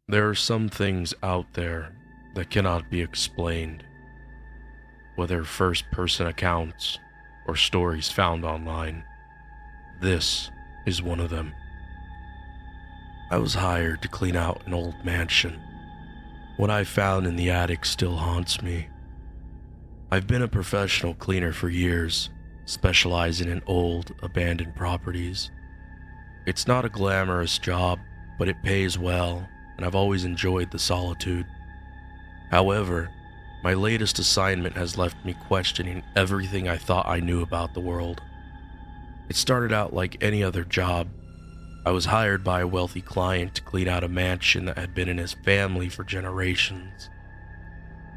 There are some things out there that cannot be explained, whether first-person accounts or stories found online. This is one of them. I was hired to clean out an old mansion. What I found in the attic still haunts me. I've been a professional cleaner for years, specializing in old, abandoned properties. It's not a glamorous job, but it pays well, and I've always enjoyed the solitude. However, my latest assignment has left me questioning everything I thought I knew about the world. It started out like any other job. I was hired by a wealthy client to clean out a mansion that had been in his family for generations.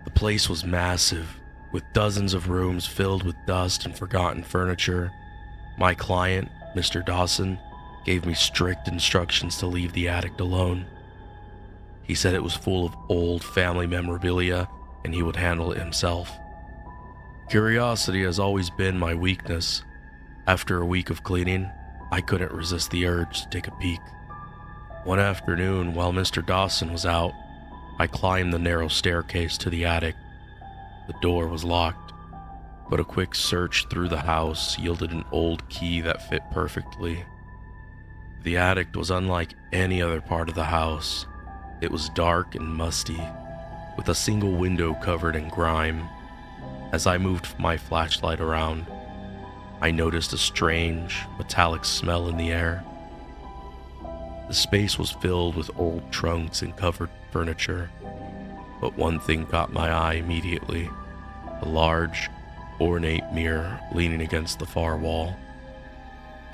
The place was massive, with dozens of rooms filled with dust and forgotten furniture. My client, Mr. Dawson, gave me strict instructions to leave the attic alone. He said it was full of old family memorabilia and he would handle it himself. Curiosity has always been my weakness. After a week of cleaning, I couldn't resist the urge to take a peek. One afternoon, while Mr. Dawson was out, I climbed the narrow staircase to the attic. The door was locked, but a quick search through the house yielded an old key that fit perfectly. The attic was unlike any other part of the house. It was dark and musty, with a single window covered in grime. As I moved my flashlight around, I noticed a strange, metallic smell in the air. The space was filled with old trunks and covered furniture, but one thing caught my eye immediately: a large, ornate mirror leaning against the far wall.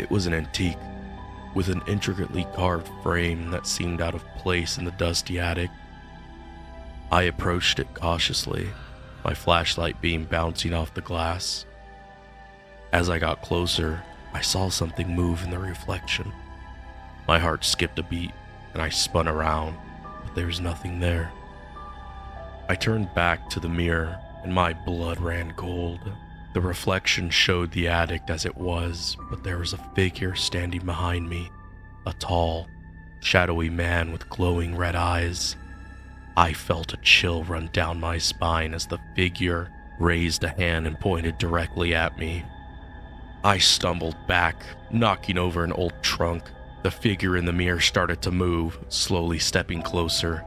It was an antique, with an intricately carved frame that seemed out of place in the dusty attic. I approached it cautiously, my flashlight beam bouncing off the glass. As I got closer, I saw something move in the reflection. My heart skipped a beat, and I spun around, but there was nothing there. I turned back to the mirror, and my blood ran cold. The reflection showed the attic as it was, but there was a figure standing behind me, a tall, shadowy man with glowing red eyes. I felt a chill run down my spine as the figure raised a hand and pointed directly at me. I stumbled back, knocking over an old trunk. The figure in the mirror started to move, slowly stepping closer.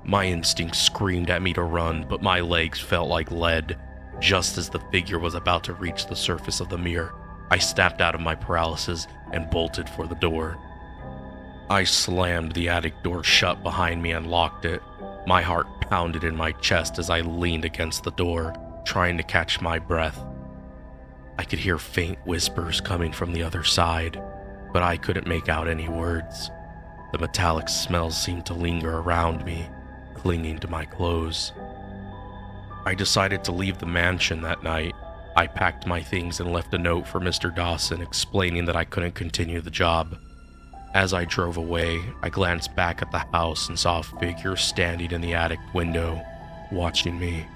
My instinct screamed at me to run, but my legs felt like lead. Just as the figure was about to reach the surface of the mirror, I snapped out of my paralysis and bolted for the door. I slammed the attic door shut behind me and locked it. My heart pounded in my chest as I leaned against the door, trying to catch my breath. I could hear faint whispers coming from the other side, but I couldn't make out any words. The metallic smell seemed to linger around me, clinging to my clothes. I decided to leave the mansion that night. I packed my things and left a note for Mr. Dawson explaining that I couldn't continue the job. As I drove away, I glanced back at the house and saw a figure standing in the attic window, watching me.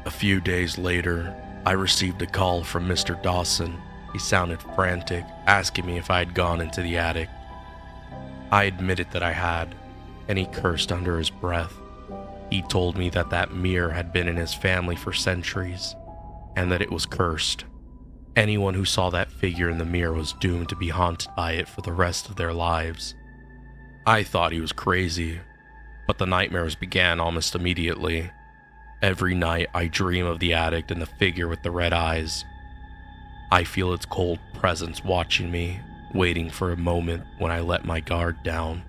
A few days later, I received a call from Mr. Dawson. He sounded frantic, asking me if I had gone into the attic. I admitted that I had, and he cursed under his breath. He told me that that mirror had been in his family for centuries, and that it was cursed. Anyone who saw that figure in the mirror was doomed to be haunted by it for the rest of their lives. I thought he was crazy, but the nightmares began almost immediately. Every night I dream of the attic and the figure with the red eyes. I feel its cold presence watching me, waiting for a moment when I let my guard down.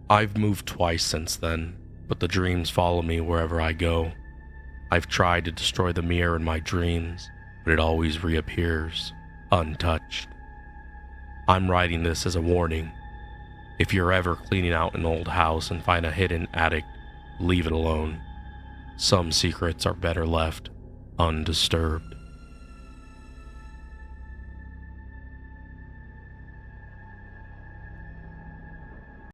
I've moved twice since then, but the dreams follow me wherever I go. I've tried to destroy the mirror in my dreams, but it always reappears, untouched. I'm writing this as a warning. If you're ever cleaning out an old house and find a hidden attic, leave it alone. Some secrets are better left undisturbed.